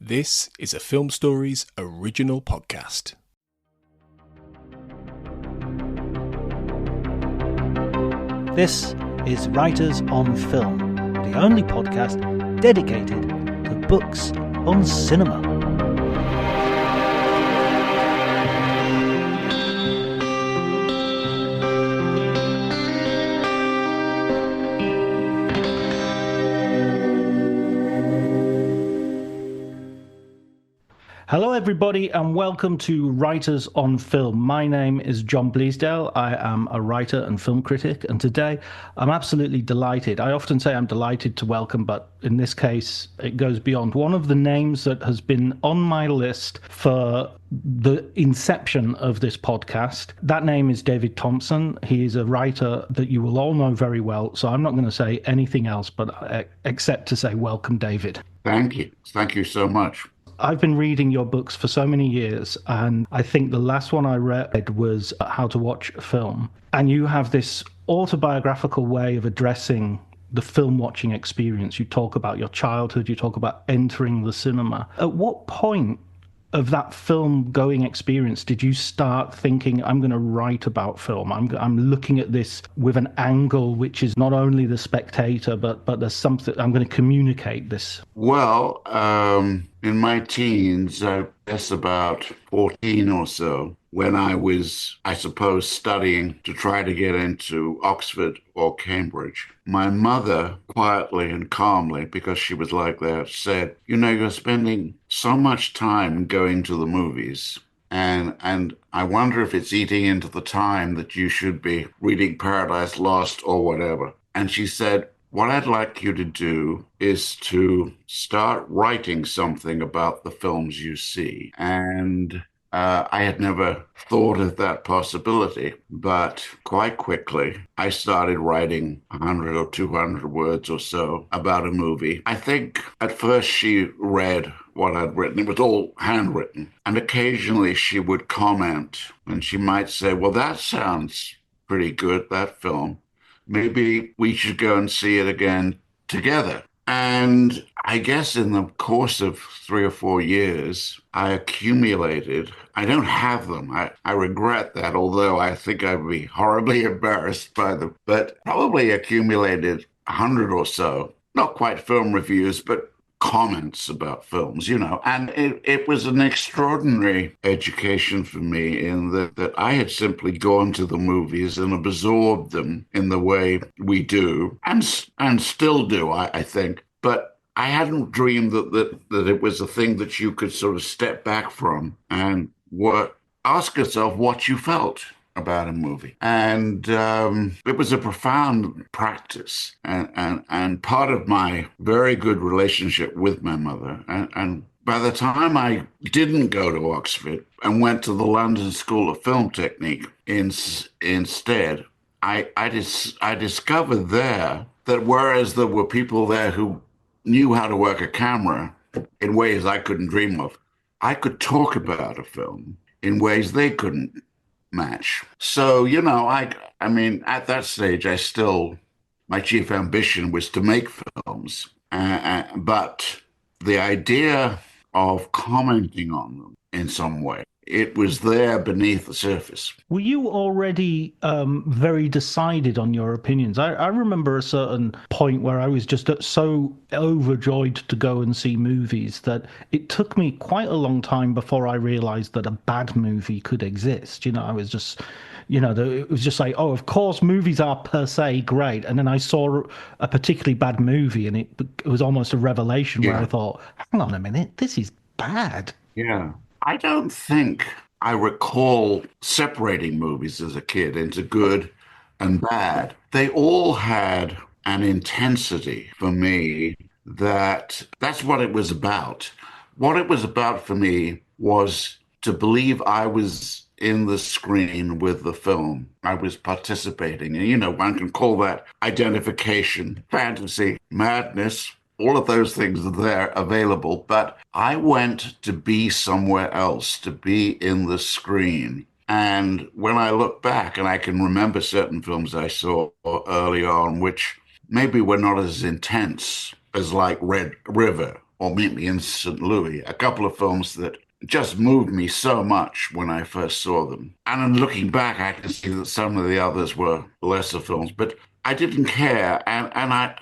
This is a Film Stories original podcast. This is Writers on Film, the only podcast dedicated to books on cinema. Hello everybody and welcome to Writers on Film. My name is John Bleasdale. I am a writer and film critic, and today I'm absolutely delighted. I often say I'm delighted to welcome, but in this case it goes beyond. One of the names that has been on my list for the inception of this podcast, that name is David Thomson. He is a writer that you will all know very well, so I'm not going to say anything else but except to say welcome, David. Thank you. Thank you so much. I've been reading your books for so many years, and I think the last one I read was How to Watch a Film. And you have this autobiographical way of addressing the film watching experience. You talk about your childhood, you talk about entering the cinema. At what point of that film going experience did you start thinking, I'm going to write about film? I'm looking at this with an angle which is not only the spectator, but there's something, I'm going to communicate this. Well, in my teens, I guess about 14 or so, when I was, I suppose, studying to try to get into Oxford or Cambridge, my mother quietly and calmly, because she was like that, said, you know, you're spending so much time going to the movies, and I wonder if it's eating into the time that you should be reading Paradise Lost or whatever. And she said, what I'd like you to do is to start writing something about the films you see. And I had never thought of that possibility, but quite quickly, I started writing 100 or 200 words or so about a movie. I think at first she read what I'd written. It was all handwritten. And occasionally she would comment, and she might say, well, that sounds pretty good, that film. Maybe we should go and see it again together. And I guess in the course of 3 or 4 years, I accumulated, I don't have them. I regret that, although I think I'd be horribly embarrassed by them, but probably accumulated 100 or so, not quite film reviews, but comments about films, you know. And it was an extraordinary education for me in that I had simply gone to the movies and absorbed them in the way we do, and still do, I think. But I hadn't dreamed that it was a thing that you could sort of step back from and ask yourself what you felt about a movie. And it was a profound practice and part of my very good relationship with my mother. And by the time I didn't go to Oxford and went to the London School of Film Technique instead, I discovered there that whereas there were people there who knew how to work a camera in ways I couldn't dream of, I could talk about a film in ways they couldn't match. So, you know, I mean, at that stage, my chief ambition was to make films. But the idea of commenting on them in some way, it was there beneath the surface. Were you already very decided on your opinions? I remember a certain point where I was just so overjoyed to go and see movies that it took me quite a long time before I realized that a bad movie could exist. You know, I was just, you know, it was just like, oh, of course, movies are per se great. And then I saw a particularly bad movie and it was almost a revelation where I thought, hang on a minute, this is bad. Yeah. I don't think I recall separating movies as a kid into good and bad. They all had an intensity for me that's what it was about. What it was about for me was to believe I was in the screen with the film. I was participating. And, you know, one can call that identification, fantasy, madness. All of those things are there available, but I went to be somewhere else, to be in the screen. And when I look back, and I can remember certain films I saw early on, which maybe were not as intense as like Red River or Meet Me in St. Louis, a couple of films that just moved me so much when I first saw them. And in looking back, I can see that some of the others were lesser films, but I didn't care. And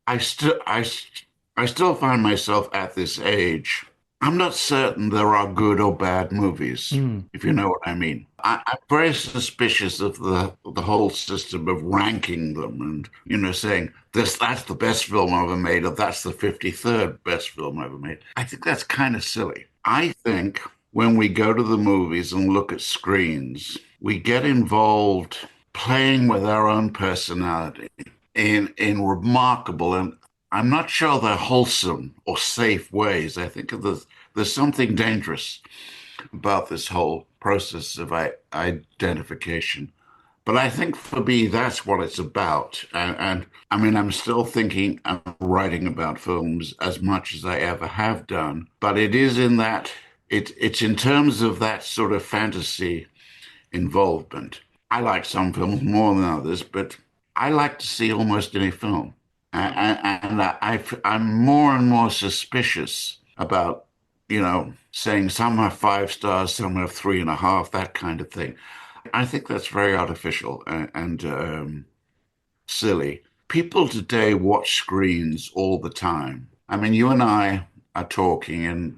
I still find myself at this age. I'm not certain there are good or bad movies, if you know what I mean. I'm very suspicious of the whole system of ranking them and, saying that's the best film ever made, or that's the 53rd best film ever made. I think that's kind of silly. I think when we go to the movies and look at screens, we get involved playing with our own personality in remarkable, and I'm not sure they're wholesome or safe ways. I think there's something dangerous about this whole process of identification. But I think for me, that's what it's about. And I mean, I'm still thinking I'm writing about films as much as I ever have done. But it is in that, it's in terms of that sort of fantasy involvement. I like some films more than others, but I like to see almost any film. I'm more and more suspicious about, saying some have 5 stars, some have 3.5, that kind of thing. I think that's very artificial and silly. People today watch screens all the time. I mean, you and I are talking and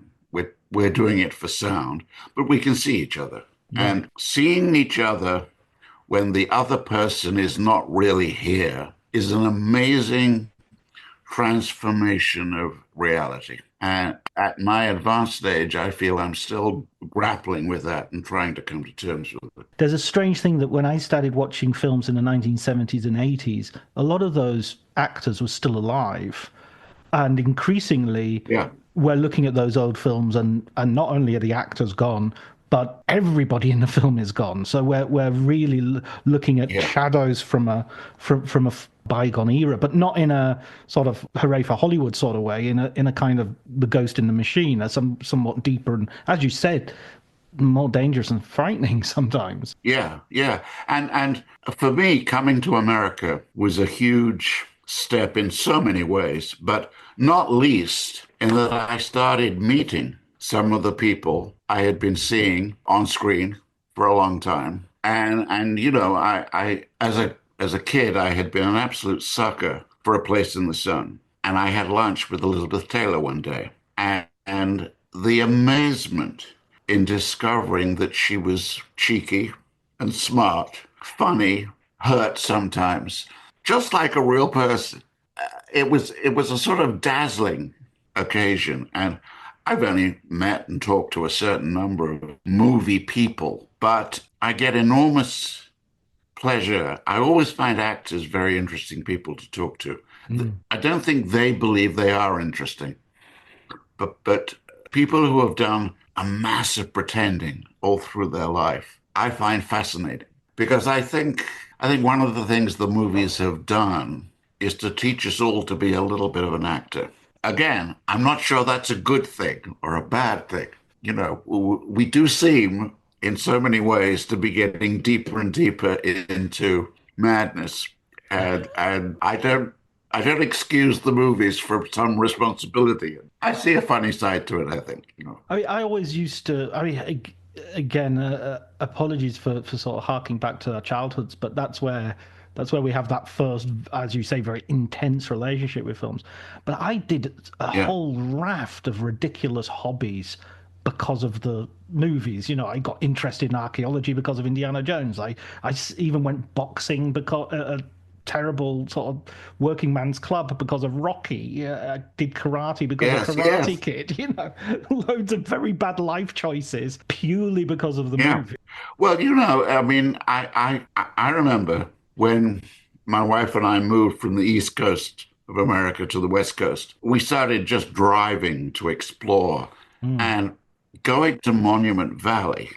we're doing it for sound, but we can see each other. Right. And seeing each other when the other person is not really here is an amazing transformation of reality. And at my advanced age, I feel I'm still grappling with that and trying to come to terms with it. There's a strange thing that when I started watching films in the 1970s and 80s, a lot of those actors were still alive. And increasingly, we're looking at those old films and not only are the actors gone, but everybody in the film is gone. So we're really looking at shadows from a bygone era, but not in a sort of hooray for Hollywood sort of way, in a kind of the ghost in the machine, somewhat deeper and, as you said, more dangerous and frightening sometimes. Yeah. And for me, coming to America was a huge step in so many ways, but not least in that I started meeting some of the people I had been seeing on screen for a long time. And I as a kid, I had been an absolute sucker for A Place in the Sun. And I had lunch with Elizabeth Taylor one day. And the amazement in discovering that she was cheeky and smart, funny, hurt sometimes, just like a real person. It was a sort of dazzling occasion. And I've only met and talked to a certain number of movie people, but I get enormous pleasure. I always find actors very interesting people to talk to. I don't think they believe they are interesting, but people who have done a massive pretending all through their life, I find fascinating, because I think one of the things the movies have done is to teach us all to be a little bit of an actor. Again, I'm not sure that's a good thing or a bad thing. We do seem in so many ways to be getting deeper and deeper into madness. And I don't excuse the movies for some responsibility. I see a funny side to it, I think. I mean, I always used to, again, apologies for sort of harking back to our childhoods, but that's where we have that first, as you say, very intense relationship with films. But I did a whole raft of ridiculous hobbies because of the movies. I got interested in archaeology because of Indiana Jones. I even went boxing because a terrible sort of working man's club because of Rocky. I did karate because of Karate Kid. Loads of very bad life choices purely because of the movie. Well, I mean, I remember when my wife and I moved from the East Coast of America to the West Coast, we started just driving to explore and going to Monument Valley.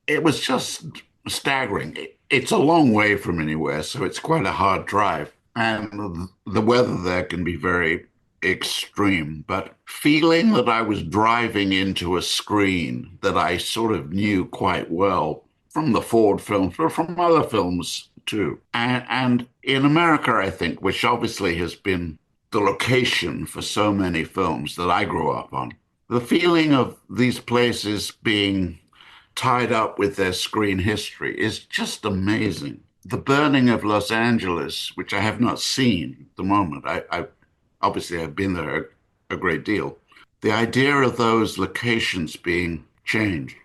It was just staggering. It's a long way from anywhere, so it's quite a hard drive. And the weather there can be very extreme. But feeling that I was driving into a screen that I sort of knew quite well from the Ford films, but from other films too. And in America, I think, which obviously has been the location for so many films that I grew up on. The feeling of these places being tied up with their screen history is just amazing. The burning of Los Angeles, which I have not seen at the moment, I obviously have been there a great deal. The idea of those locations being changed,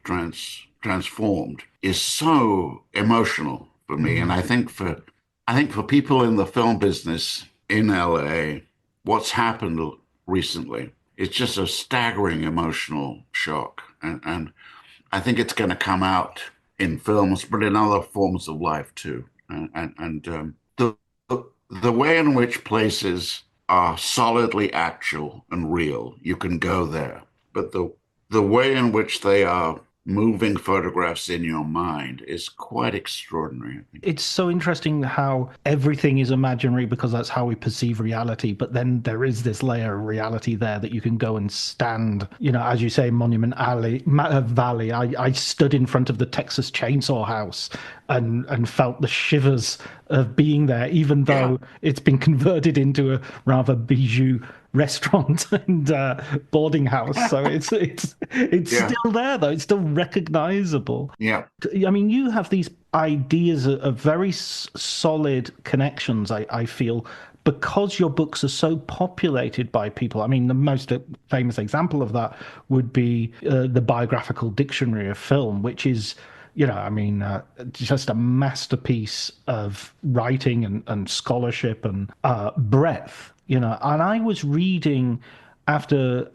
transformed, is so emotional for me. And I think for people in the film business in LA, what's happened recently, it's just a staggering emotional shock. And I think it's going to come out in films, but in other forms of life too. The way in which places are solidly actual and real, you can go there. But the way in which they are moving photographs in your mind is quite extraordinary, I think. It's so interesting how everything is imaginary because that's how we perceive reality. But then there is this layer of reality there that you can go and stand, as you say, Valley. I stood in front of the Texas Chainsaw House and felt the shivers of being there, even though it's been converted into a rather bijou restaurant and boarding house. So it's still there, though. It's still recognizable. Yeah. I mean, you have these ideas of very solid connections, I feel, because your books are so populated by people. I mean, the most famous example of that would be the Biographical Dictionary of Film, which is just a masterpiece of writing and scholarship and breadth. And I was reading after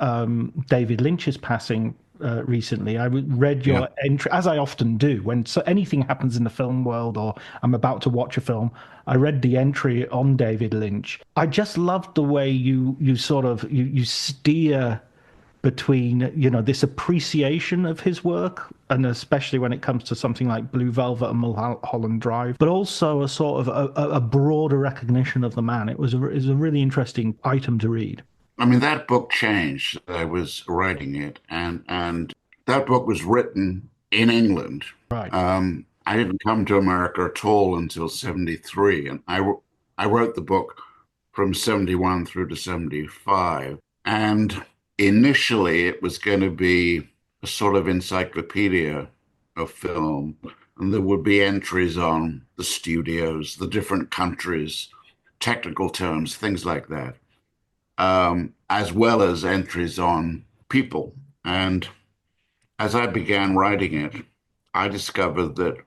David Lynch's passing recently. I read your entry, as I often do, when anything happens in the film world or I'm about to watch a film. I read the entry on David Lynch. I just loved the way you sort of you steer between this appreciation of his work, and especially when it comes to something like Blue Velvet and Mulholland Drive, but also a sort of a broader recognition of the man. It was a really interesting item to read. I mean, that book changed. I was writing it, and that book was written in England. Right. I didn't come to America at all until 73, and I wrote the book from 71 through to 75. And initially, it was going to be a sort of encyclopedia of film, and there would be entries on the studios, the different countries, technical terms, things like that, as well as entries on people. And as I began writing it, I discovered that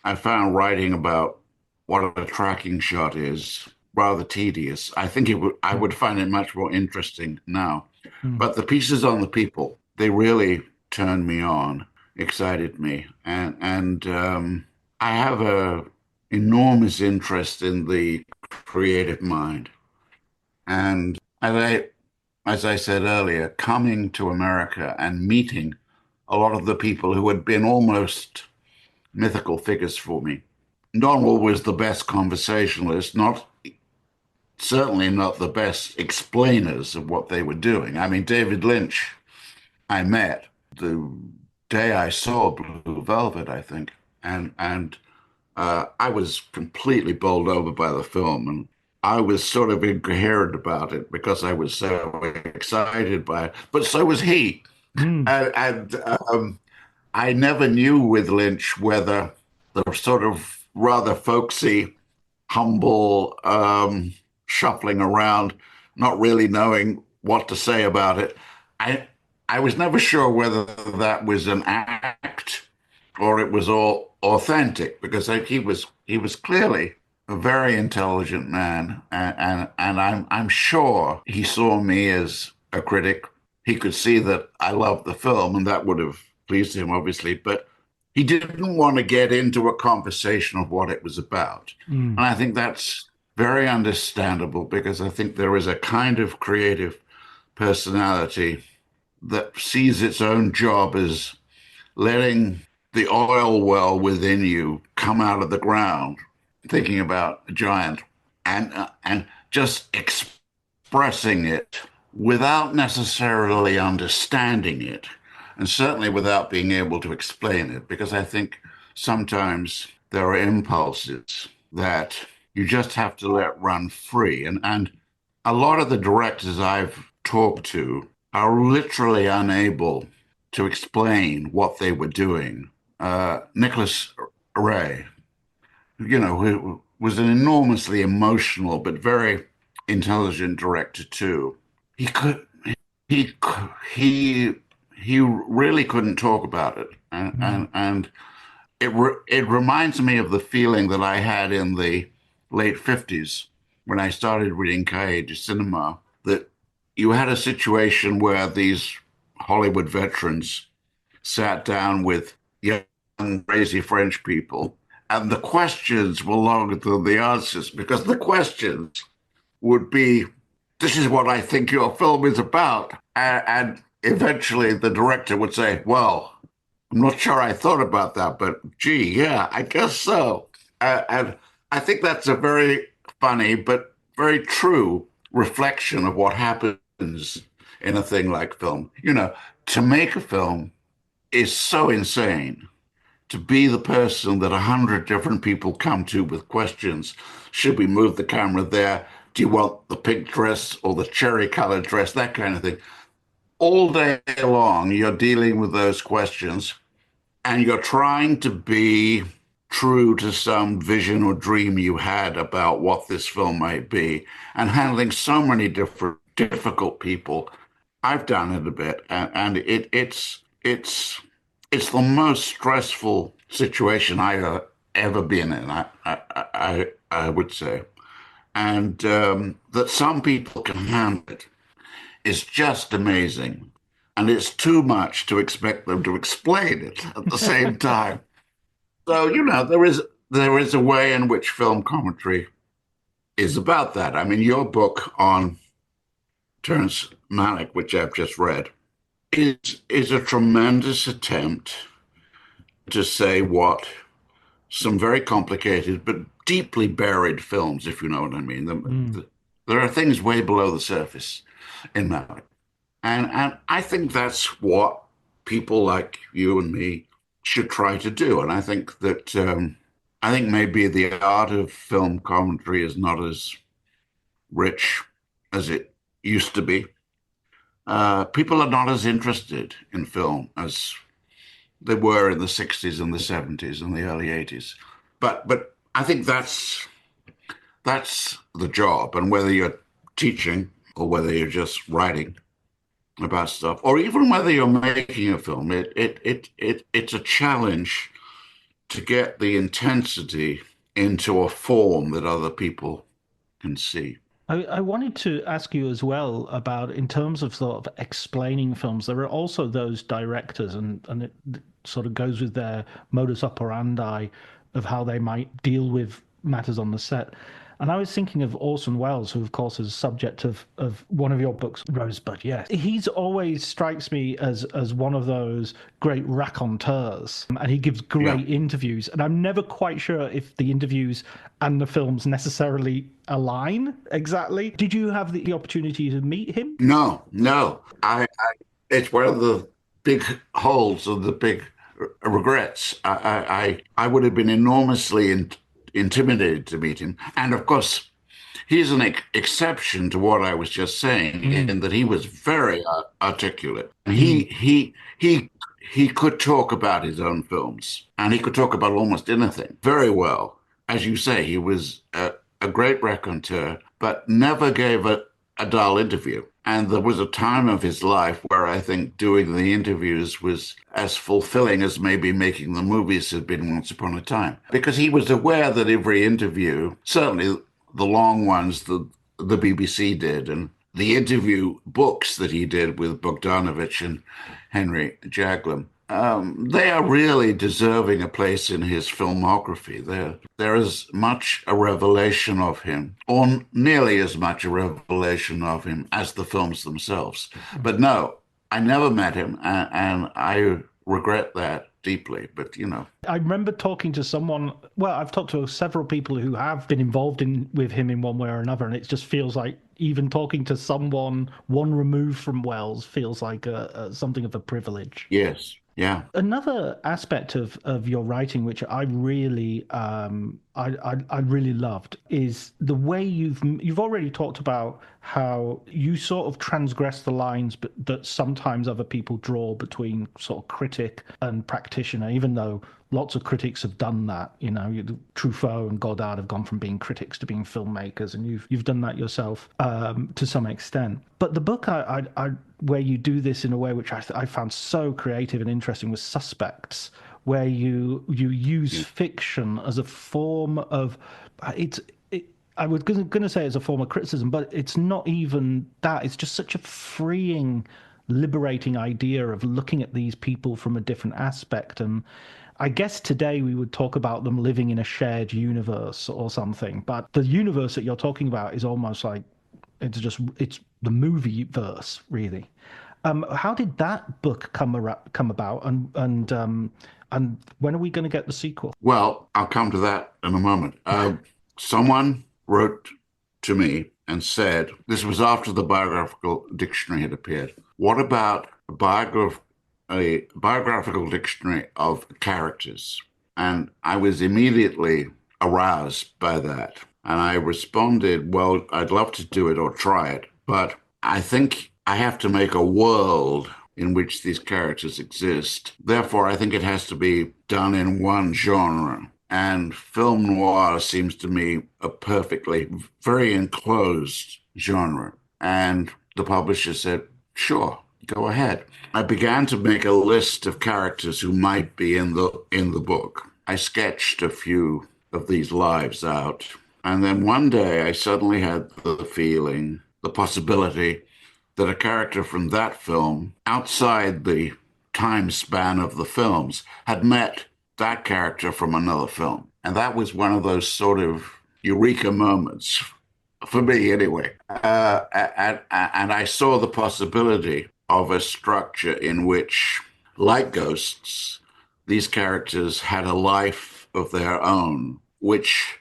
I found writing about what a tracking shot is rather tedious. I think I would find it much more interesting now. But the pieces on the people, they really turned me on, excited me. And I have a enormous interest in the creative mind. And as I said earlier, coming to America and meeting a lot of the people who had been almost mythical figures for me. Not always the best conversationalists, certainly not the best explainers of what they were doing. I mean, David Lynch, I met the day I saw Blue Velvet, I think, and I was completely bowled over by the film, and I was sort of incoherent about it because I was so excited by it, but so was he. I never knew with Lynch whether the sort of rather folksy, humble, shuffling around, not really knowing what to say about it. I was never sure whether that was an act or it was all authentic, because he was clearly a very intelligent man, and I'm sure he saw me as a critic. He could see that I loved the film, and that would have pleased him, obviously, but he didn't want to get into a conversation of what it was about. And I think that's very understandable, because I think there is a kind of creative personality that sees its own job as letting the oil well within you come out of the ground, thinking about a giant, and just expressing it without necessarily understanding it, and certainly without being able to explain it, because I think sometimes there are impulses that you just have to let run free. And a lot of the directors I've talked to are literally unable to explain what they were doing. Nicholas Ray, who was an enormously emotional but very intelligent director too. He could he he he really couldn't talk about it, and it reminds me of the feeling that I had in the late 50s when I started reading Cahiers du Cinema, that you had a situation where these Hollywood veterans sat down with young, crazy French people, and the questions were longer than the answers because the questions would be, "This is what I think your film is about," and eventually the director would say, "Well, I'm not sure I thought about that, but gee, yeah, I guess so." And I think that's a very funny but very true reflection of what happens in a thing like film. To make a film is so insane. To be the person that 100 different people come to with questions. Should we move the camera there? Do you want the pink dress or the cherry colored dress? That kind of thing. All day long, you're dealing with those questions and you're trying to be true to some vision or dream you had about what this film might be, and handling so many different difficult people. I've done it a bit, and it's the most stressful situation I've ever been in. I would say, and that some people can handle it is just amazing. And it's too much to expect them to explain it at the same time. So, there is a way in which film commentary is about that. I mean, your book on Terence Malick, which I've just read, is a tremendous attempt to say what some very complicated but deeply buried films, if you know what I mean. There are things way below the surface in Malick. And I think that's what people like you and me should try to do. And I think that I think maybe the art of film commentary is not as rich as it used to be. People are not as interested in film as they were in the 60s and the 70s and the early 80s. But I think that's the job. And whether you're teaching or whether you're just writing about stuff, or even whether you're making a film, it's a challenge to get the intensity into a form that other people can see. I wanted to ask you as well about, in terms of sort of explaining films, there are also those directors, and it sort of goes with their modus operandi of how they might deal with matters on the set. And I was thinking of Orson Welles, who, of course, is a subject of one of your books, Rosebud. Yes, he's always strikes me as one of those great raconteurs, and he gives great interviews. And I'm never quite sure if the interviews and the films necessarily align exactly. Did you have the opportunity to meet him? No, no. It's one of the big holes of the big regrets. I would have been enormously intimidated to meet him. And of course, he's an exception to what I was just saying, in that he was very articulate. And he could talk about his own films, and he could talk about almost anything very well. As you say, he was a great raconteur, but never gave a dull interview. And there was a time of his life where I think doing the interviews was as fulfilling as maybe making the movies had been once upon a time. Because he was aware that every interview, certainly the long ones that the BBC did, and the interview books that he did with Bogdanovich and Henry Jaglom, they are really deserving a place in his filmography. There is much a revelation of him, or nearly as much a revelation of him as the films themselves. But no, I never met him, and I regret that deeply. But I remember talking to someone. Well, I've talked to several people who have been involved with him in one way or another, and it just feels like even talking to someone one removed from Wells feels like something of a privilege. Yes. Yeah. Another aspect of your writing, which I really I really loved, is the way you've already talked about how you sort of transgress the lines, but that sometimes other people draw between sort of critic and practitioner, even though lots of critics have done that. You know, Truffaut and Godard have gone from being critics to being filmmakers, and you've done that yourself to some extent. But the book I where you do this in a way which I found so creative and interesting was Suspects, where you use fiction as a form of I was going to say it's a form of criticism, but it's not even that. It's just such a freeing, liberating idea of looking at these people from a different aspect. And I guess today we would talk about them living in a shared universe or something. But the universe that you're talking about is almost like it's the movie verse, really. How did that book come about, and when are we going to get the sequel? Well, I'll come to that in a moment. Someone wrote to me and said, this was after the Biographical Dictionary had appeared, what about a biographical dictionary of characters? And I was immediately aroused by that. And I responded, well, I'd love to do it or try it, but I think I have to make a world in which these characters exist. Therefore, I think it has to be done in one genre. And film noir seems to me a very enclosed genre. And the publisher said, sure, go ahead. I began to make a list of characters who might be in the book. I sketched a few of these lives out. And then one day I suddenly had the possibility that a character from that film, outside the time span of the films, had met that character from another film. And that was one of those sort of eureka moments, for me anyway. And I saw the possibility of a structure in which, like ghosts, these characters had a life of their own, which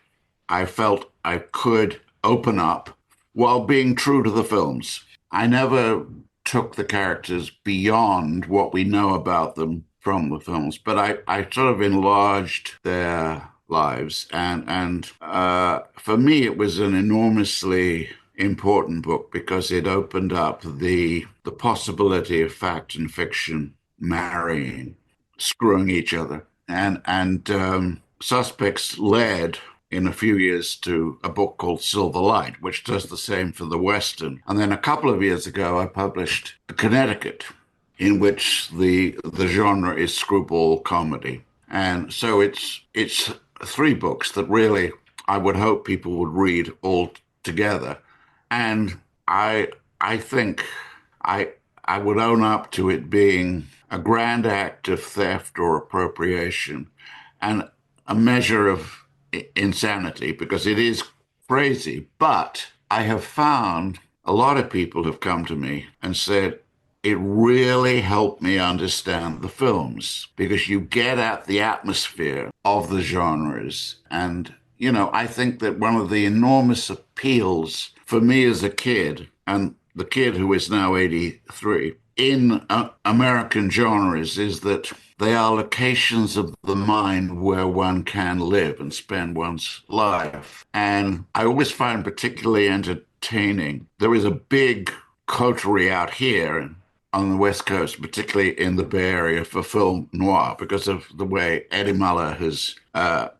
I felt I could open up while being true to the films. I never took the characters beyond what we know about them from the films, but I sort of enlarged their lives. And for me, it was an enormously important book because it opened up the possibility of fact and fiction marrying, screwing each other. And Suspects led in a few years to a book called Silver Light, which does the same for the Western. And then a couple of years ago, I published Connecticut, in which the genre is screwball comedy. And so it's three books that really I would hope people would read all together. And I think I would own up to it being a grand act of theft or appropriation and a measure of insanity, because it is crazy. But I have found a lot of people have come to me and said, it really helped me understand the films because you get at the atmosphere of the genres. And, you know, I think that one of the enormous appeals for me as a kid, and the kid who is now 83, in American genres is that they are locations of the mind where one can live and spend one's life. And I always find particularly entertaining. There is a big coterie out here on the West Coast, particularly in the Bay Area, for film noir because of the way Eddie Muller has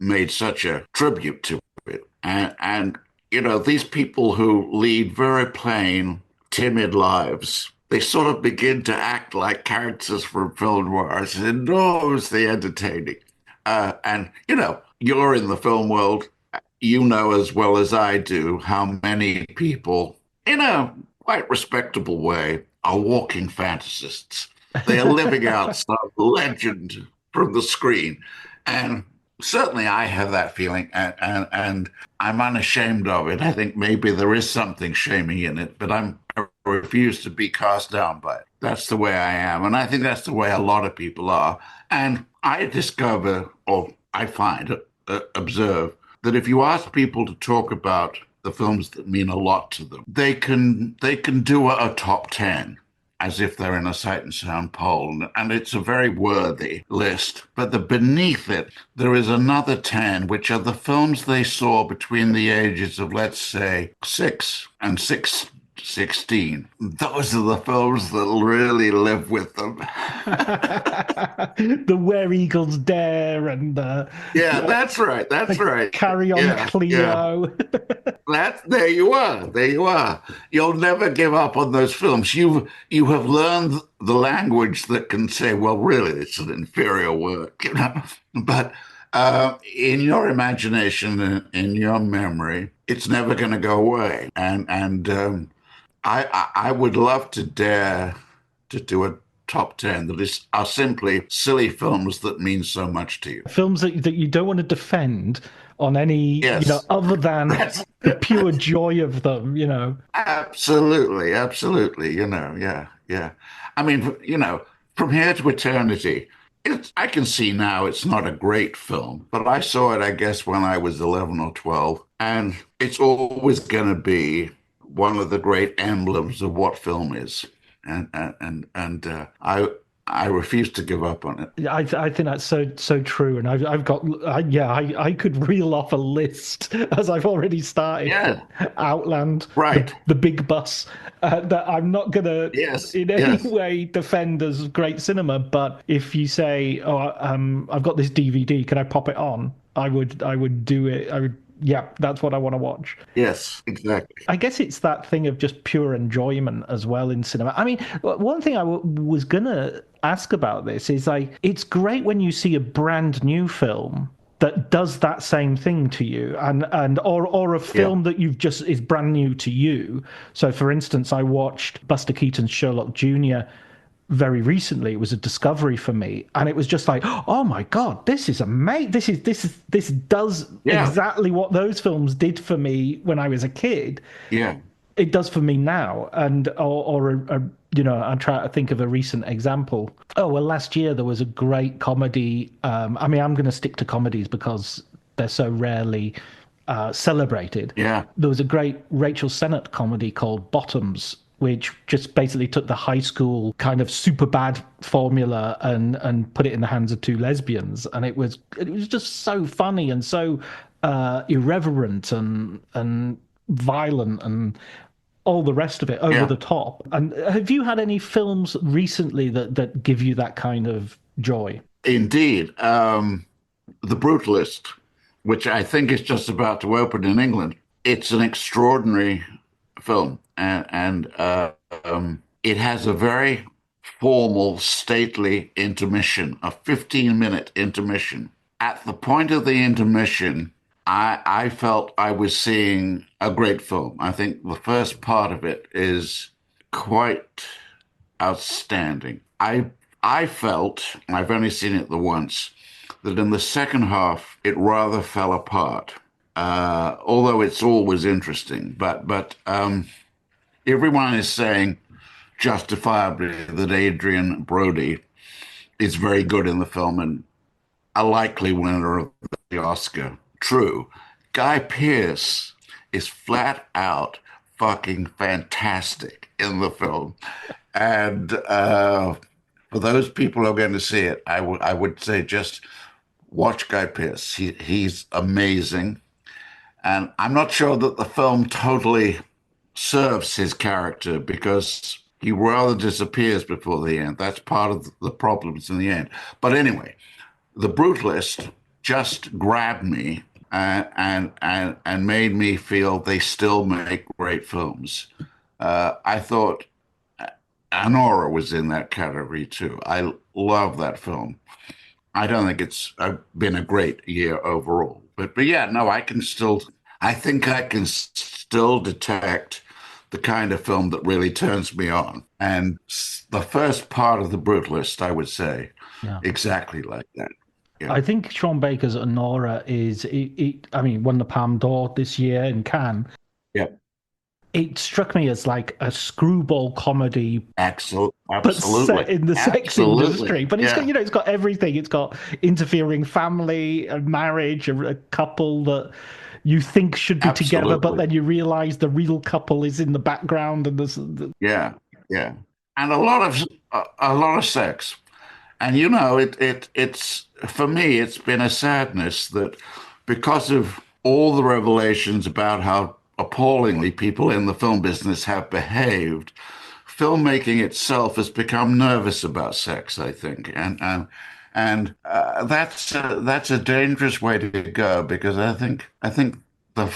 made such a tribute to it. And you know, these people who lead very plain, timid lives, they sort of begin to act like characters from film noir. It's enormously entertaining. And, you know, you're in the film world. You know as well as I do how many people, in a quite respectable way, are walking fantasists. They are living out some legend from the screen. And certainly I have that feeling, and I'm unashamed of it. I think maybe there is something shaming in it, but I refuse to be cast down by it. That's the way I am. And I think that's the way a lot of people are. And I discover, or I find, observe, that if you ask people to talk about the films that mean a lot to them, they can do a top 10. as if they're in a Sight and Sound poll, and it's a very worthy list. But beneath it, there is another 10, which are the films they saw between the ages of, let's say, 16. Those are the films that really live with them. The Where Eagles Dare and Yeah, that's right. That's right. Carry On Yeah, yeah. Cleo. There you are. There you are. You'll never give up on those films. You have learned the language that can say, well, really, it's an inferior work, you know. But in your imagination, in your memory, it's never going to go away. And I would love to dare to do a top 10 are simply silly films that mean so much to you. Films that you don't want to defend on any, Yes. other than the pure joy of them, Absolutely, absolutely, yeah. I mean, From Here to Eternity, I can see now it's not a great film, but I saw it, I guess, when I was 11 or 12, and it's always going to be one of the great emblems of what film is. I refuse to give up on it. I think that's so true, and I've got I could reel off a list as I've already started. Yeah. Outland, right? The Big Bus, that I'm not gonna in any way defend as great cinema. But if you say, I've got this DVD, can I pop it on? I would do it. Yeah, that's what I want to watch. Yes, exactly. I guess it's that thing of just pure enjoyment as well in cinema. I mean, one thing I was going to ask about this is it's great when you see a brand new film that does that same thing to you, or a film that is brand new to you. So, for instance, I watched Buster Keaton's Sherlock Jr. very recently. It was a discovery for me, and it was just like, oh my god, this is amazing. This does exactly what those films did for me when I was a kid. Yeah, it does for me now. And I'm trying to think of a recent example. Oh well, last year there was a great comedy. I'm going to stick to comedies because they're so rarely celebrated. Yeah, there was a great Rachel Sennett comedy called Bottoms, which just basically took the high school kind of super bad formula and put it in the hands of two lesbians. And it was just so funny and so irreverent and violent and all the rest of it over the top. And have you had any films recently that give you that kind of joy? Indeed. The Brutalist, which I think is just about to open in England. It's an extraordinary film. And it has a very formal, stately intermission, a 15-minute intermission. At the point of the intermission, I felt I was seeing a great film. I think the first part of it is quite outstanding. I felt, I've only seen it the once, that in the second half, it rather fell apart. Although it's always interesting, but everyone is saying justifiably that Adrian Brody is very good in the film and a likely winner of the Oscar. True. Guy Pearce is flat out fucking fantastic in the film. And for those people who are going to see it, I would say just watch Guy Pearce. He's amazing. And I'm not sure that the film totally serves his character because he rather disappears before the end. That's part of the problems in the end. But anyway, The Brutalist just grabbed me and made me feel they still make great films. I thought Anora was in that category too. I love that film. I don't think it's been a great year overall. But yeah, no, I think I can still detect the kind of film that really turns me on. And the first part of The Brutalist, I would say, exactly like that. Yeah. I think Sean Baker's Anora won the Palme d'Or this year in Cannes. Yeah. It struck me as like a screwball comedy, absolutely, but set in the sex industry. But it's got, it's got everything. It's got interfering family, a marriage, a couple that you think should be together, but then you realize the real couple is in the background, and yeah. and a lot of sex. And it's for me, it's been a sadness that because of all the revelations about how appallingly people in the film business have behaved, filmmaking itself has become nervous about sex, I think, and that's a dangerous way to go because I think the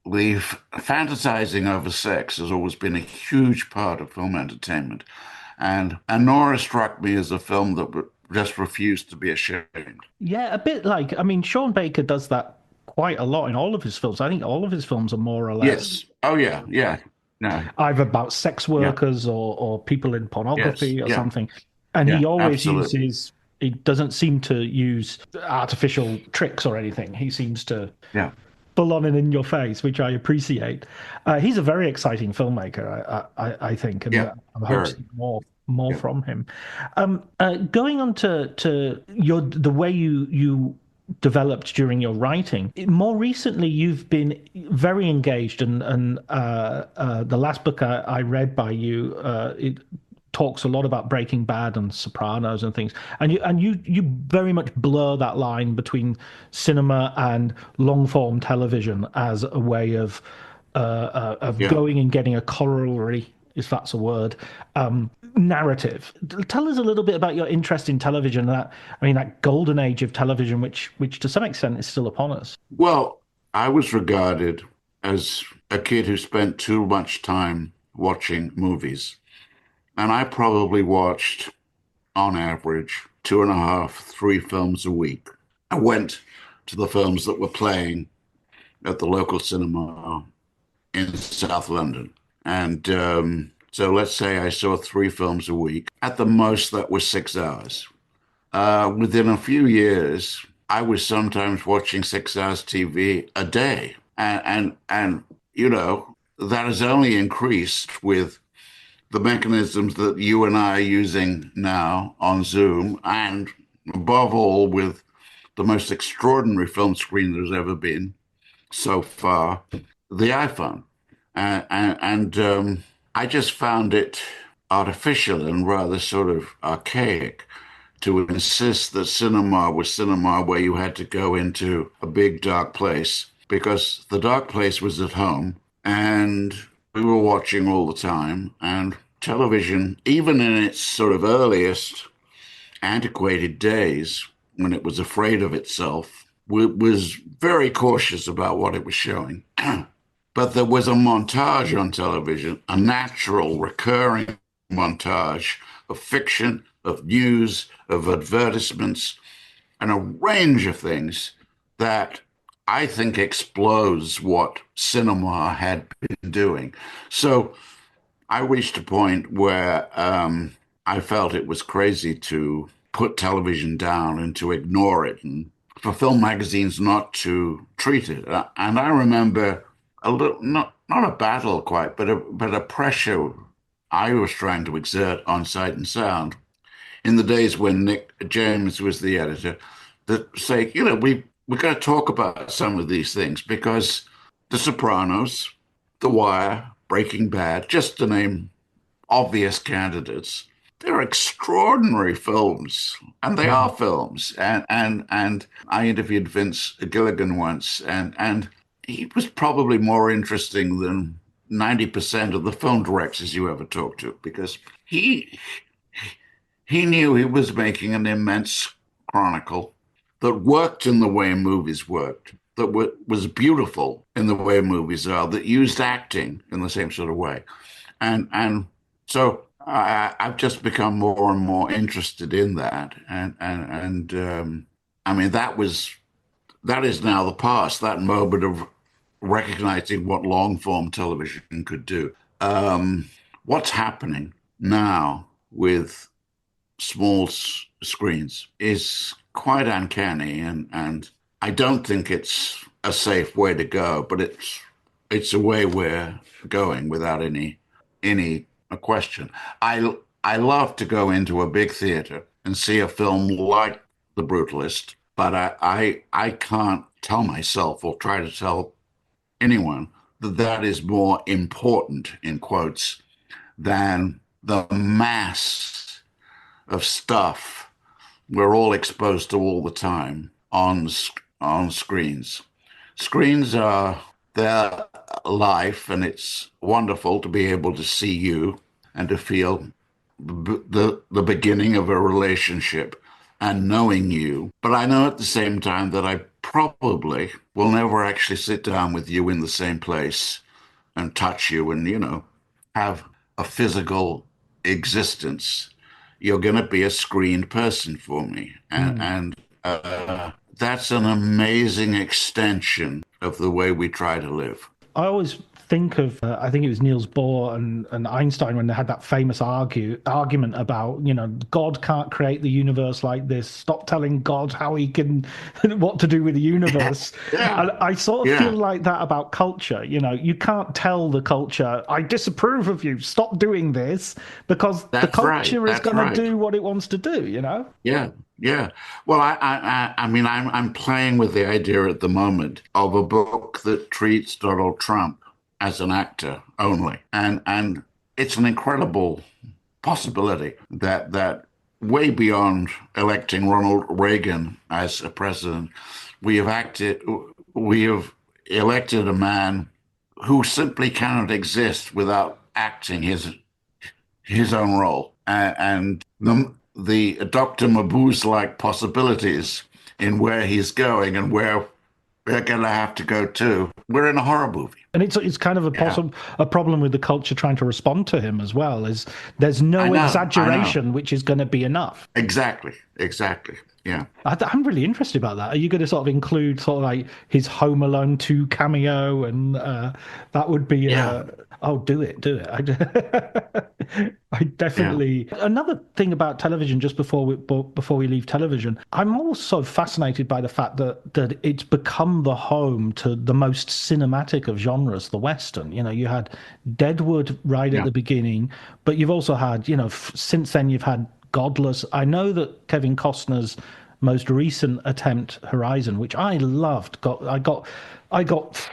the fantasizing over sex has always been a huge part of film entertainment. And Nora struck me as a film that just refused to be ashamed. Yeah, a bit like, I mean, Sean Baker does that quite a lot in all of his films. I think all of his films are more or less Yes. Oh, yeah. Yeah. No. either about sex Yeah. workers or people in Yes. pornography or Yeah. something. And Yeah. he always Absolutely. uses, he doesn't seem to use artificial tricks or anything. He seems to Yeah. full on and in your face, which I appreciate. He's a very exciting filmmaker, I think, and Yeah. I hope to Very. see more Yeah. from him. Going on to the way you developed during your writing. More recently, you've been very engaged, and the last book I read by you, it talks a lot about Breaking Bad and Sopranos and things, and you very much blur that line between cinema and long form television as a way of Yeah. going and getting a corollary, if that's a word, narrative. Tell us a little bit about your interest in television. That golden age of television, which to some extent is still upon us. Well, I was regarded as a kid who spent too much time watching movies. And I probably watched, on average, two and a half, three films a week. I went to the films that were playing at the local cinema in South London. And so let's say I saw three films a week. At the most, that was 6 hours. Within a few years, I was sometimes watching 6 hours TV a day. And that has only increased with the mechanisms that you and I are using now on Zoom, and above all, with the most extraordinary film screen there's ever been so far, the iPhone. And I just found it artificial and rather sort of archaic to insist that cinema was cinema where you had to go into a big dark place because the dark place was at home and we were watching all the time. And television, even in its sort of earliest antiquated days when it was afraid of itself, was very cautious about what it was showing. But there was a montage on television, a natural, recurring montage of fiction, of news, of advertisements, and a range of things that I think explodes what cinema had been doing. So I reached a point where I felt it was crazy to put television down and to ignore it, and for film magazines not to treat it. And I remember a little, not a battle quite, but a pressure I was trying to exert on Sight and Sound in the days when Nick James was the editor, that say, we got to talk about some of these things because The Sopranos, The Wire, Breaking Bad, just to name obvious candidates, they're extraordinary films, and they are films. And I interviewed Vince Gilligan once, and he was probably more interesting than 90% of the film directors you ever talk to because he knew he was making an immense chronicle that worked in the way movies worked, that was beautiful in the way movies are, that used acting in the same sort of way. And so I've just become more and more interested in that. And I mean, that is now the past, that moment of recognizing what long form television could do. What's happening now with small screens is quite uncanny, and I don't think it's a safe way to go, but it's a way we're going without any question. I love to go into a big theater and see a film like The Brutalist, but I can't tell myself or try to tell anyone that that is more important, in quotes, than the mass of stuff we're all exposed to all the time on screens. Screens are their life, and it's wonderful to be able to see you and to feel the beginning of a relationship and knowing you. But I know at the same time that I probably will never actually sit down with you in the same place and touch you and, have a physical existence. You're going to be a screened person for me. And that's an amazing extension of the way we try to live. I always think of, I think it was Niels Bohr and Einstein when they had that famous argument about, God can't create the universe like this. Stop telling God how he can, what to do with the universe. Yeah. And I sort of feel like that about culture. You can't tell the culture, I disapprove of you, stop doing this, because the culture is going to do what it wants to do, Yeah. Yeah. Well, I mean, I'm playing with the idea at the moment of a book that treats Donald Trump as an actor only, and it's an incredible possibility that way beyond electing Ronald Reagan as a president, we have elected a man who simply cannot exist without acting his own role, and the Dr. Mabuse-like possibilities in where he's going and where we're going to have to go to. We're in a horror movie. And it's kind of a problem with the culture trying to respond to him as well, is there's no exaggeration which is going to be enough. Exactly. Yeah. I'm really interested about that. Are you going to sort of include sort of like his Home Alone 2 cameo? And that would be... do it. I definitely... Yeah. Another thing about television, just before we leave television, I'm also fascinated by the fact that it's become the home to the most cinematic of genres, the Western. You had Deadwood right at the beginning, but you've also had, since then you've had Godless. I know that Kevin Costner's most recent attempt, Horizon, which I loved, I got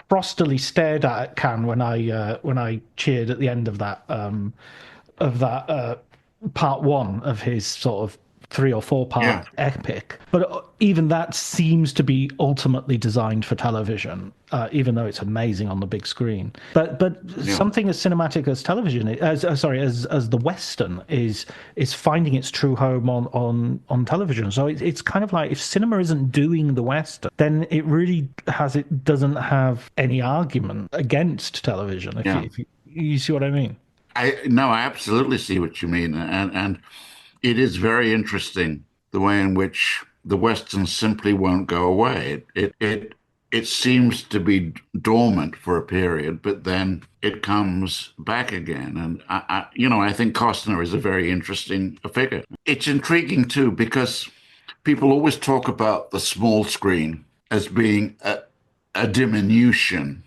frostily stared at Cannes when I cheered at the end of that part one of his sort of 3 or 4 part epic. But even that seems to be ultimately designed for television, even though it's amazing on the big screen. But something as cinematic as television, as the Western is finding its true home on television. So it's kind of like, if cinema isn't doing the Western, then it really doesn't have any argument against television. If you see what I mean? I absolutely see what you mean, and it is very interesting the way in which the Western simply won't go away. It seems to be dormant for a period, but then it comes back again. And I think Costner is a very interesting figure. It's intriguing too, because people always talk about the small screen as being a diminution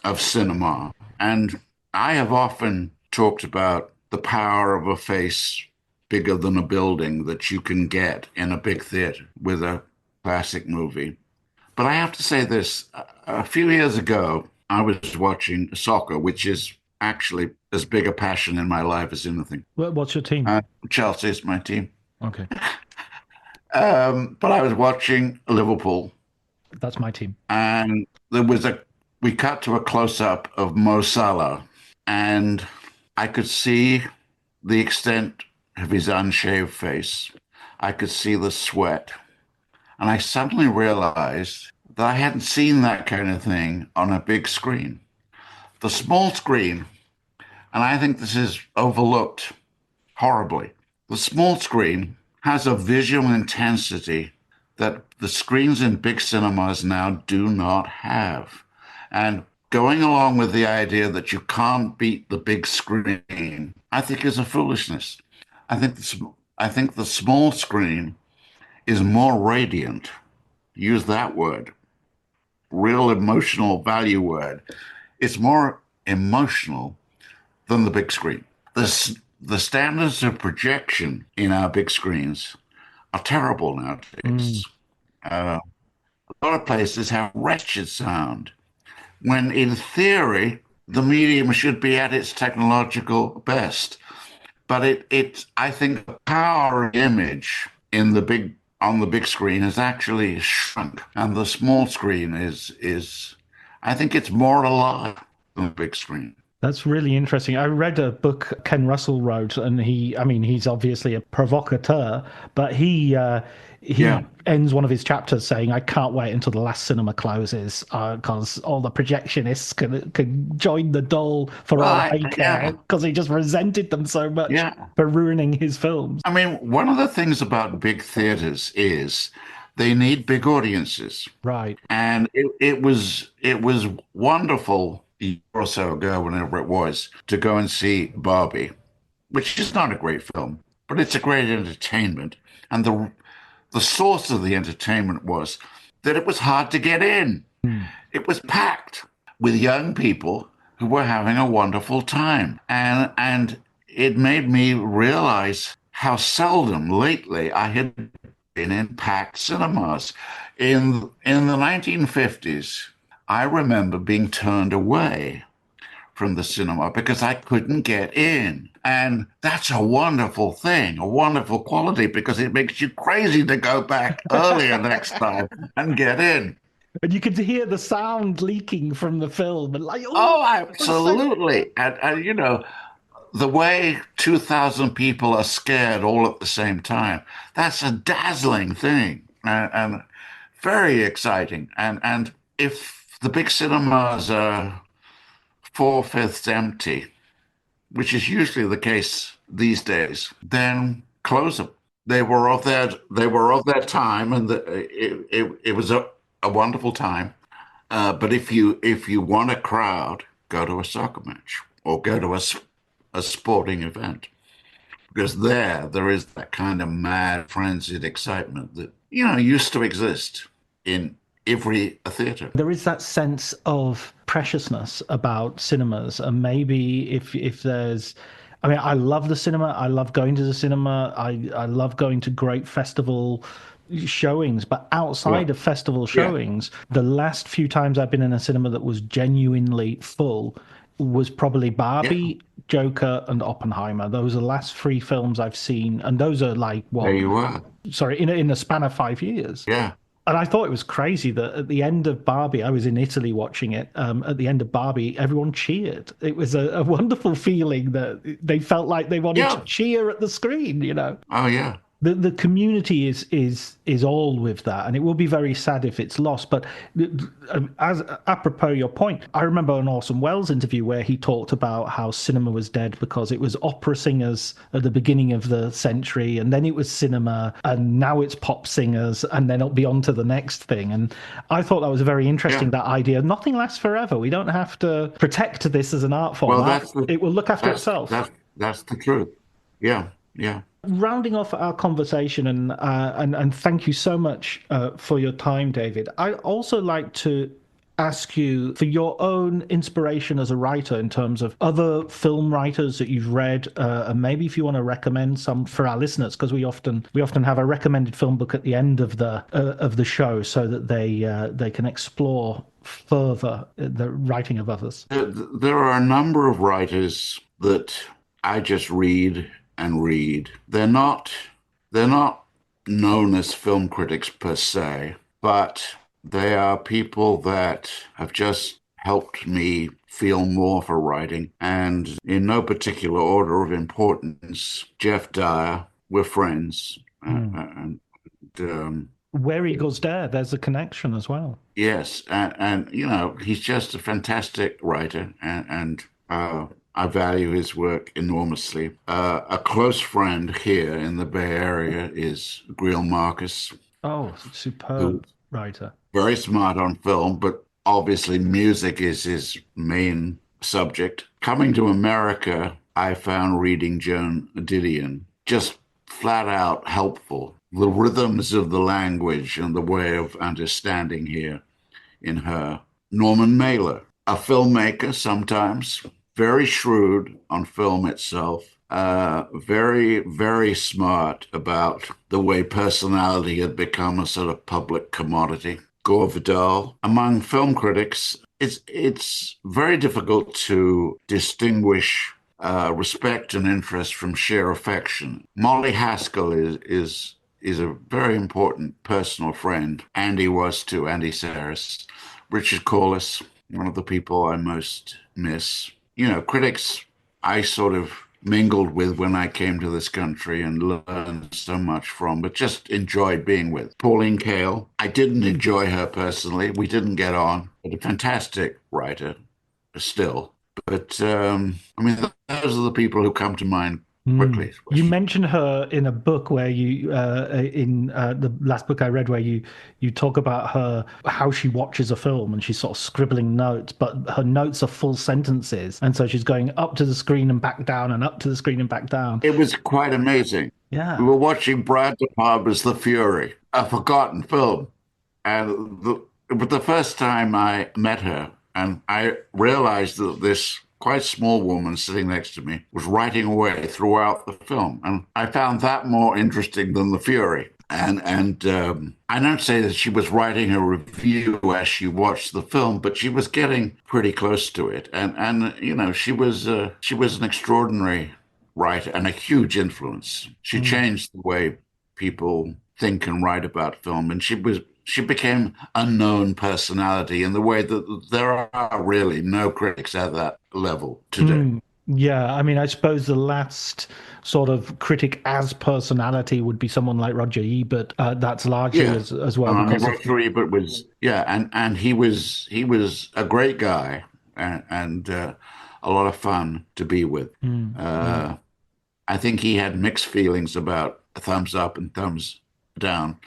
of cinema, and I have often talked about the power of a face bigger than a building that you can get in a big theater with a classic movie. But I have to say this, a few years ago, I was watching soccer, which is actually as big a passion in my life as anything. What's your team? Chelsea is my team. Okay. But I was watching Liverpool. That's my team. And we cut to a close-up of Mo Salah, and I could see the extent of his unshaved face. I could see the sweat. And I suddenly realized that I hadn't seen that kind of thing on a big screen. The small screen, and I think this is overlooked horribly, the small screen has a visual intensity that the screens in big cinemas now do not have. And going along with the idea that you can't beat the big screen, I think is a foolishness. I think the small screen is more radiant. Use that word. Real emotional value word. It's more emotional than the big screen. The standards of projection in our big screens are terrible nowadays. A lot of places have wretched sound, when in theory, the medium should be at its technological best. but I think the power of image on the big screen has actually shrunk, and the small screen is I think it's more alive than the big screen. That's really interesting. I read a book Ken Russell wrote, and he's obviously a provocateur, but he Yeah. ends one of his chapters saying, "I can't wait until the last cinema closes because all the projectionists can join the dole for all Right. they care," Yeah. because he just resented them so much Yeah. for ruining his films. I mean, one of the things about big theaters is they need big audiences. Right. And it was wonderful a year or so ago, whenever it was, to go and see Barbie, which is not a great film, but it's a great entertainment. And the source of the entertainment was that it was hard to get in. Hmm. It was packed with young people who were having a wonderful time. And it made me realize how seldom lately I had been in packed cinemas. In the 1950s, I remember being turned away from the cinema because I couldn't get in. And that's a wonderful thing, a wonderful quality, because it makes you crazy to go back earlier next time and get in. And you could hear the sound leaking from the film, and like, oh, Oh, absolutely. And the way 2,000 people are scared all at the same time, that's a dazzling thing and very exciting. And if the big cinemas are four-fifths empty, which is usually the case these days, then close them. They were of their time, and it was a wonderful time. But if you want a crowd, go to a soccer match or go to a sporting event, because there is that kind of mad, frenzied excitement that used to exist in every theater. there is that sense of preciousness about cinemas, and maybe if there's, I mean, I love the cinema. I love going to the cinema. I love going to great festival showings, but Yeah, outside of festival yeah, showings, the last few times I've been in a cinema that was genuinely full was probably yeah. Barbie, Joker, and Oppenheimer. Those are the last three films I've seen, and those are like There what? you are. Sorry, in a span of 5 years. Yeah, And I thought it was crazy that at the end of Barbie, I was in Italy watching it. At the end of Barbie, everyone cheered. It was a wonderful feeling that they felt like they wanted to yeah. cheer at the screen, you know. Oh, yeah. The community is all with that, and it will be very sad if it's lost. But as apropos your point, I remember an Orson Welles interview where he talked about how cinema was dead because it was opera singers at the beginning of the century, and then it was cinema, and now it's pop singers, and then it'll be on to the next thing. And I thought that was very interesting. Yeah. That idea, nothing lasts forever. We don't have to protect this as an art form. Well, It will look after that's itself. that's the truth. Yeah, yeah. Rounding off our conversation, and thank you so much for your time, David. I'd also like to ask you for your own inspiration as a writer in terms of other film writers that you've read, and maybe if you want to recommend some for our listeners, because we often have a recommended film book at the end of the show so that they can explore further the writing of others. There are a number of writers that I just read and read. They're not known as film critics per se, but they are people that have just helped me feel more for writing. And in no particular order of importance, Jeff Dyer, we're friends. And Where Eagles Dare, there's a connection as well. yes, and he's just a fantastic writer, and I value his work enormously. A close friend here in the Bay Area is Greil Marcus, Oh, who superb writer. very smart on film, but obviously music is his main subject. Coming to America, I found reading Joan Didion just flat out helpful. The rhythms of the language and the way of understanding here in her. Norman Mailer, a filmmaker sometimes, very shrewd on film itself, very, very smart about the way personality had become a sort of public commodity. Gore Vidal. Among film critics, it's very difficult to distinguish respect and interest from sheer affection. Molly Haskell is a very important personal friend. Andy was too, Andy Saris. Richard Corliss, one of the people I most miss. You know, critics I sort of mingled with when I came to this country and learned so much from, but just enjoyed being with. Pauline Kael, I didn't enjoy her personally. We didn't get on, but a fantastic writer still. But, I mean, those are the people who come to mind quickly. You mentioned her in a book where you, in the last book I read, where you talk about her, how she watches a film and she's sort of scribbling notes, but her notes are full sentences. And so she's going up to the screen and back down and up to the screen and back down. It was quite amazing. Yeah. We were watching Brad De Palma's The Fury, a forgotten film. And it was the first time I met her, and I realized that this quite small woman sitting next to me was writing away throughout the film. And I found that more interesting than The Fury. And I don't say that she was writing a review as she watched the film, but she was getting pretty close to it. And you know, she was an extraordinary writer and a huge influence. She changed the way people think and write about film. And she became a known personality in the way that there are really no critics at that level today. Yeah, I mean, I suppose the last sort of critic as personality would be someone like Roger Ebert. That's largely as well. I mean, Roger Ebert was, and he was a great guy and a lot of fun to be with. I think he had mixed feelings about thumbs up and thumbs down,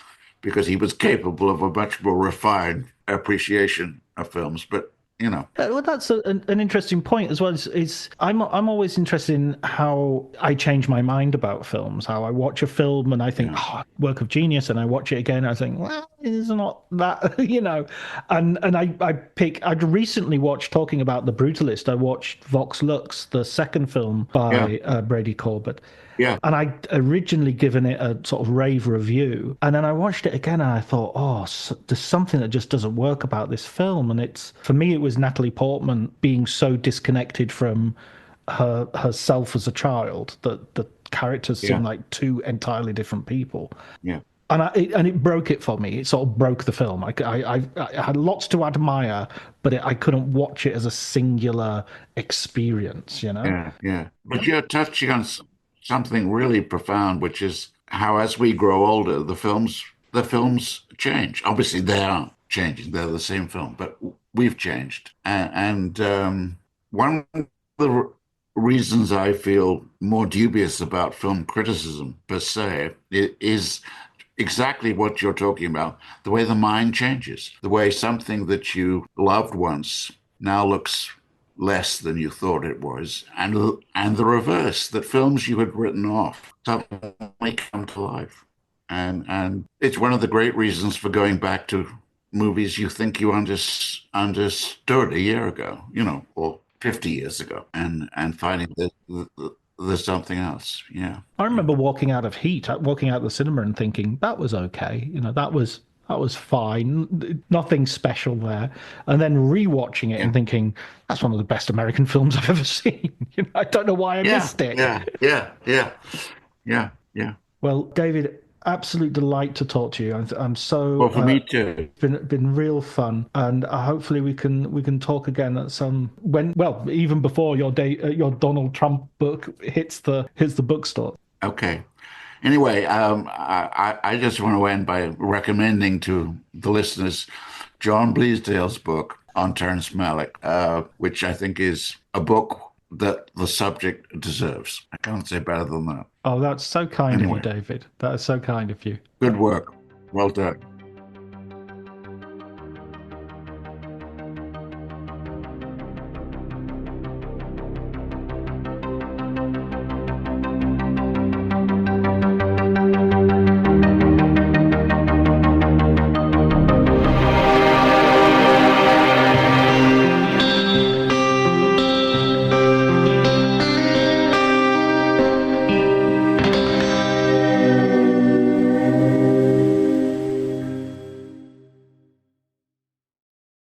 because he was capable of a much more refined appreciation of films. But, you know. Well, that's an interesting point as well. Is I'm always interested in how I change my mind about films, how I watch a film and I think, work of genius, and I watch it again and I think, well, it's not that, you know. And I'd recently watched, talking about The Brutalist, I watched Vox Lux, the second film by Brady Corbett. Yeah. And I'd originally given it a sort of rave review. And then I watched it again and I thought, there's something that just doesn't work about this film. And for me, it was Natalie Portman being so disconnected from herself as a child that the characters seem like two entirely different people. Yeah. And it broke it for me. It sort of broke the film. I had lots to admire, but I couldn't watch it as a singular experience, you know? Yeah. But you're touching on something really profound, which is how, as we grow older, the films change. Obviously, they aren't changing; they're the same film, but we've changed. And one of the reasons I feel more dubious about film criticism per se is exactly what you're talking about: the way the mind changes, the way something that you loved once now looks less than you thought it was, and the reverse, that films you had written off suddenly come to life. And it's one of the great reasons for going back to movies you think you understood a year ago, you know, or 50 years ago, and finding that there's something else. Yeah. I remember walking out of the cinema and thinking, that was okay. You know, that was fine. Nothing special there. And then rewatching it and thinking, that's one of the best American films I've ever seen. You know, I don't know why I missed it. Yeah. Well, David, absolute delight to talk to you. I'm so. Well, for me too. Been real fun, and hopefully we can talk again at even before your Donald Trump book hits the bookstore. Okay. Anyway, I just want to end by recommending to the listeners John Bleasdale's book on Terrence Malick, which I think is a book that the subject deserves. I can't say better than that. Oh, that's so kind of you, David. That is so kind of you. Good work. Well done.